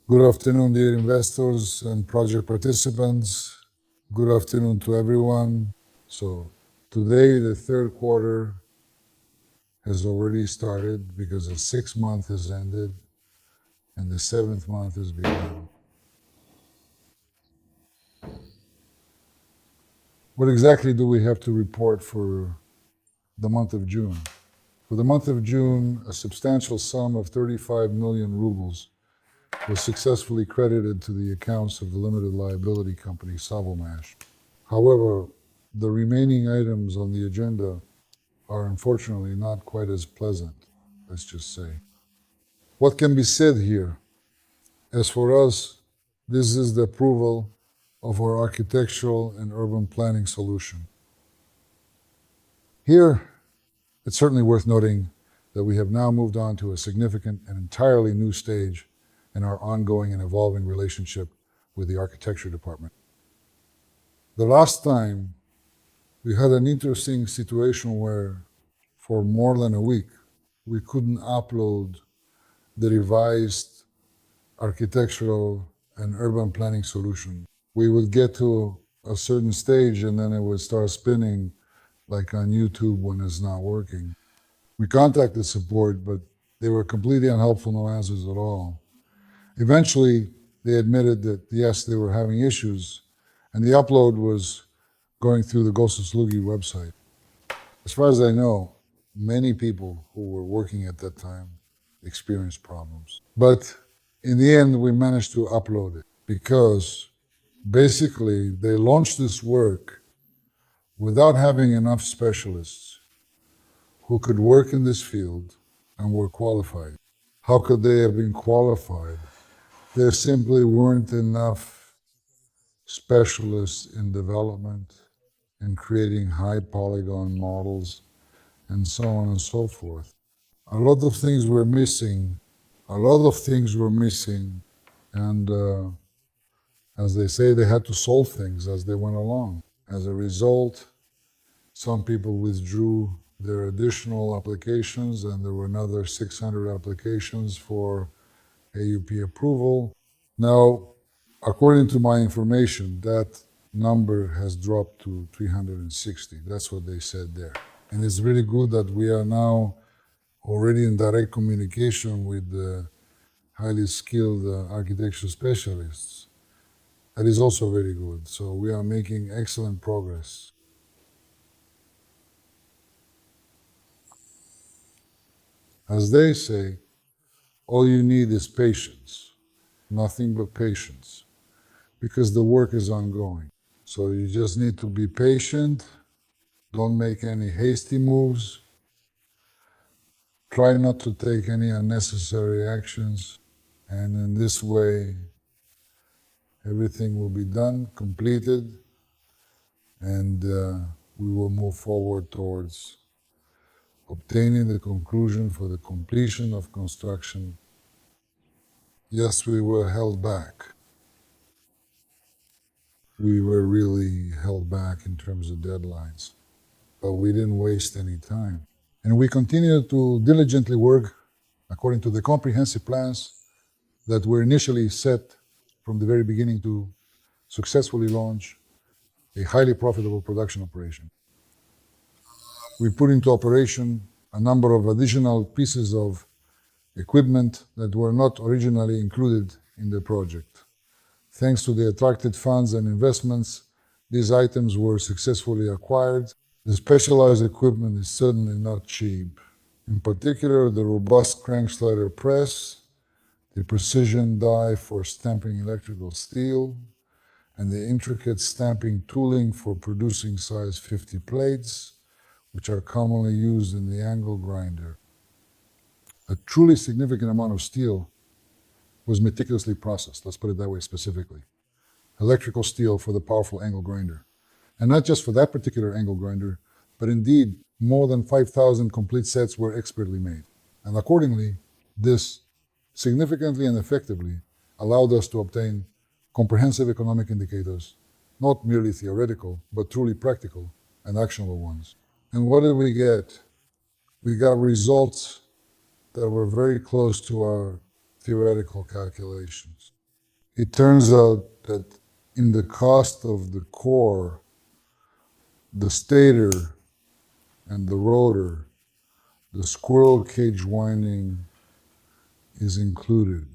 Good afternoon, dear investors and project participants. Good afternoon to everyone. So today, the third quarter has already started because the 6th month has ended and the 7th month has begun. What exactly do we have to report for the month of June? For the month of June, a substantial sum of 35 million rubles was successfully credited to the accounts of the limited liability company Sovelmash. However, the remaining items on the agenda are unfortunately not quite as pleasant, let's just say. What can be said here? As for us, this is the approval of our architectural and urban planning solution. Here, it's certainly worth noting that we have now moved on to a significant and entirely new stage in our ongoing and evolving relationship with the architecture department. The last time, we had an interesting situation where, for more than a week, we couldn't upload the revised architectural and urban planning solution. We would get to a certain stage and then it would start spinning like on YouTube when it's not working. We contacted support, but they were completely unhelpful, no answers at all. Eventually, they admitted that yes, they were having issues, and the upload was going through the Gososlugi website. As far as I know, many people who were working at that time experienced problems. But in the end, we managed to upload it because basically they launched this work without having enough specialists who could work in this field and were qualified. How could they have been qualified? There simply weren't enough specialists in development, in creating high polygon models, and so on and so forth. A lot of things were missing. And as they say, they had to solve things as they went along. As a result, some people withdrew their additional applications, and there were another 600 applications for AUP approval. Now, according to my information, that number has dropped to 360. That's what they said there. And it's really good that we are now already in direct communication with the highly skilled architecture specialists. That is also very good. So we are making excellent progress. As they say, all you need is patience, nothing but patience, because the work is ongoing. So you just need to be patient, don't make any hasty moves, try not to take any unnecessary actions, and in this way, everything will be done, completed, and we will move forward towards obtaining the conclusion for the completion of construction. Yes, we were held back. We were really held back in terms of deadlines, but we didn't waste any time. And we continue to diligently work according to the comprehensive plans that were initially set from the very beginning to successfully launch a highly profitable production operation. We put into operation a number of additional pieces of equipment that were not originally included in the project. Thanks to the attracted funds and investments, these items were successfully acquired. The specialized equipment is certainly not cheap. In particular, the robust crank slider press, the precision die for stamping electrical steel, and the intricate stamping tooling for producing size 50 plates, which are commonly used in the angle grinder. A truly significant amount of steel was meticulously processed, let's put it that way specifically. Electrical steel for the powerful angle grinder. And not just for that particular angle grinder, but indeed more than 5,000 complete sets were expertly made. And accordingly, this significantly and effectively allowed us to obtain comprehensive economic indicators, not merely theoretical, but truly practical and actionable ones. And what did we get? We got results that were very close to our theoretical calculations. It turns out that in the cost of the core, the stator and the rotor, the squirrel cage winding is included.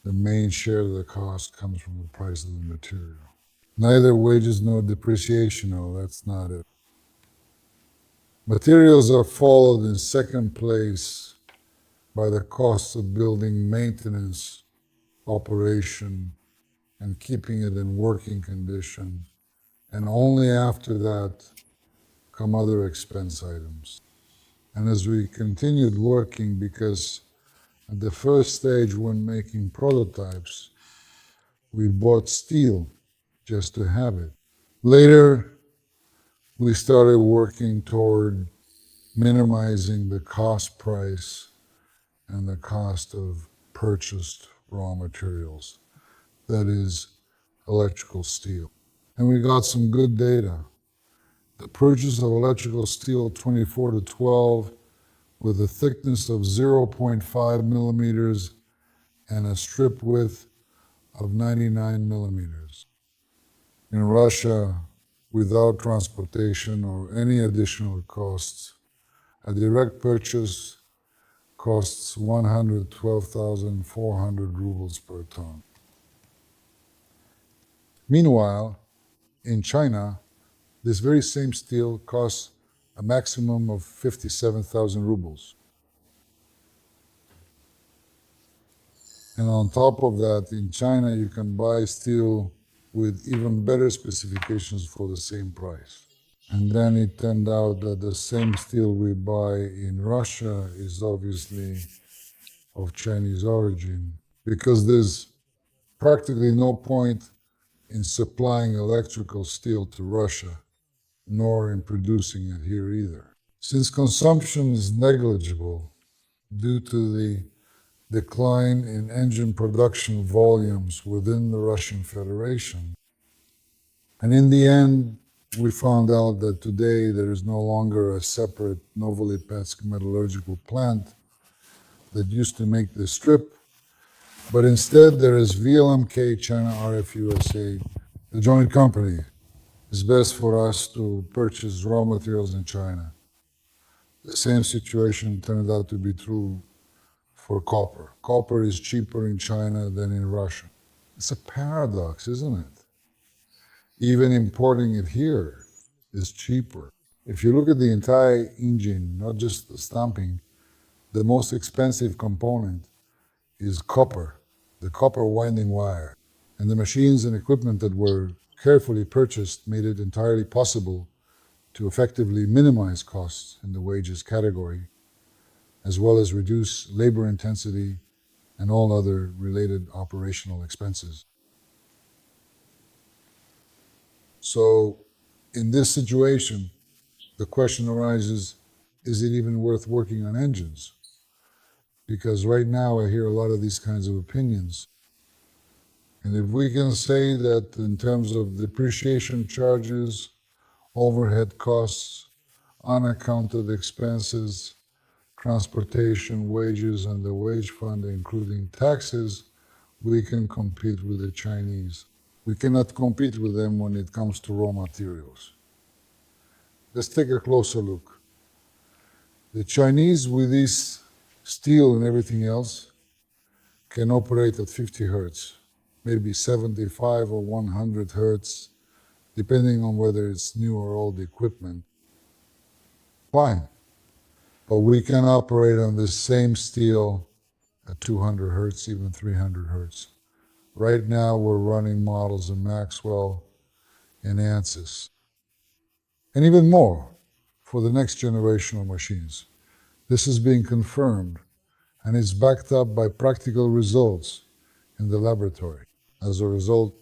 The main share of the cost comes from the price of the material. Neither wages nor depreciation, no, that's not it. Materials are followed in second place by the costs of building, maintenance, operation, and keeping it in working condition. And only after that come other expense items. And as we continued working, because at the first stage when making prototypes, we bought steel just to have it. Later, we started working toward minimizing the cost price and the cost of purchased raw materials, that is, electrical steel. And we got some good data. The purchase of electrical steel 24 to 12 with a thickness of 0.5 millimeters and a strip width of 99 millimeters. In Russia, without transportation or any additional costs, a direct purchase costs 112,400 rubles per ton. Meanwhile, in China, this very same steel costs a maximum of 57,000 rubles. And on top of that, in China, you can buy steel with even better specifications for the same price. And then it turned out that the same steel we buy in Russia is obviously of Chinese origin, because there's practically no point in supplying electrical steel to Russia, nor in producing it here either. Since consumption is negligible due to the decline in engine production volumes within the Russian Federation, and in the end, we found out that today there is no longer a separate Novolipetsk metallurgical plant that used to make the strip, but instead there is VLMK China RF USA, the joint company. It's best for us to purchase raw materials in China. The same situation turned out to be true for copper. Copper is cheaper in China than in Russia. It's a paradox, isn't it? Even importing it here is cheaper. If you look at the entire engine, not just the stamping, the most expensive component is copper, the copper winding wire. And the machines and equipment that were carefully purchased made it entirely possible to effectively minimize costs in the wages category, as well as reduce labor intensity and all other related operational expenses. So in this situation, the question arises, is it even worth working on engines? Because right now I hear a lot of these kinds of opinions. And if we can say that in terms of depreciation charges, overhead costs, unaccounted expenses, transportation, wages, and the wage fund, including taxes, we can compete with the Chinese. We cannot compete with them when it comes to raw materials. Let's take a closer look. The Chinese, with this steel and everything else, can operate at 50 hertz, maybe 75 or 100 hertz, depending on whether it's new or old equipment. Fine. But we can operate on this same steel at 200 hertz, even 300 hertz. Right now, we're running models in Maxwell and ANSYS, and even more for the next generation of machines. This is being confirmed, and it's backed up by practical results in the laboratory. As a result,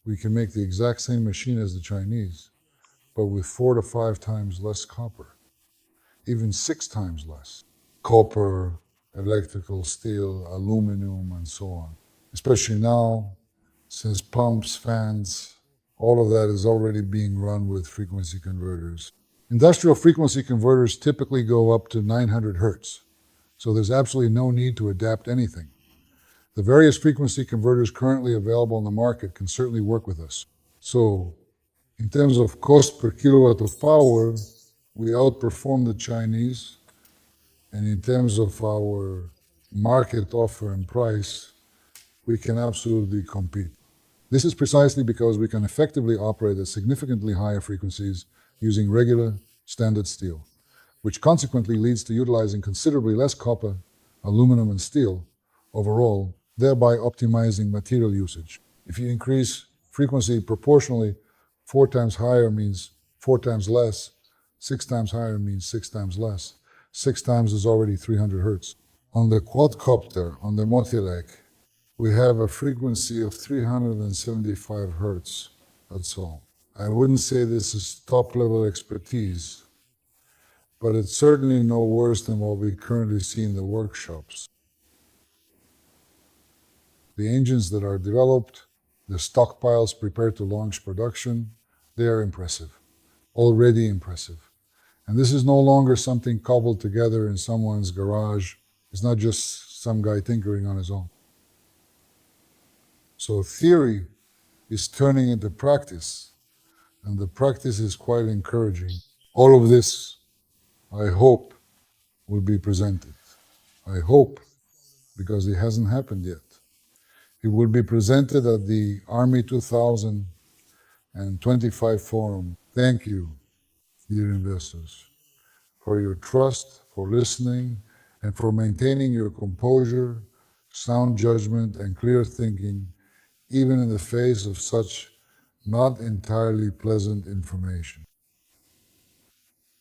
we can make the exact same machine as the Chinese, but with 4 to 5 times less copper, even 6 times less. Copper, electrical steel, aluminum, and so on. Especially now, since pumps, fans, all of that is already being run with frequency converters. Industrial frequency converters typically go up to 900 hertz, so there's absolutely no need to adapt anything. The various frequency converters currently available on the market can certainly work with us. So, in terms of cost per kilowatt of power, we outperform the Chinese, and in terms of our market offer and price, we can absolutely compete. This is precisely because we can effectively operate at significantly higher frequencies using regular, standard steel, which consequently leads to utilizing considerably less copper, aluminum, and steel overall, thereby optimizing material usage. If you increase frequency proportionally, 4 times higher means 4 times less, 6 times higher means 6 times less. 6 times is already 300 hertz. On the quadcopter, on the Motilec, we have a frequency of 375 hertz, that's all. I wouldn't say this is top-level expertise, but it's certainly no worse than what we currently see in the workshops. The engines that are developed, the stockpiles prepared to launch production, they are impressive, already impressive. And this is no longer something cobbled together in someone's garage. It's not just some guy tinkering on his own. So theory is turning into practice, and the practice is quite encouraging. All of this, I hope, will be presented. I hope, because it hasn't happened yet. It will be presented at the Army 2025 Forum. Thank you, dear investors, for your trust, for listening, and for maintaining your composure, sound judgment, and clear thinking, even in the face of such not entirely pleasant information.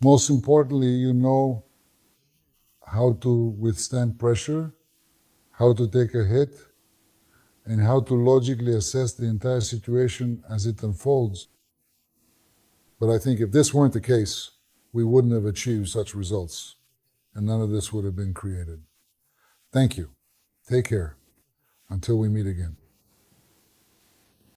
Most importantly, you know how to withstand pressure, how to take a hit, and how to logically assess the entire situation as it unfolds. But I think if this weren't the case, we wouldn't have achieved such results, and none of this would have been created. Thank you. Take care. Until we meet again.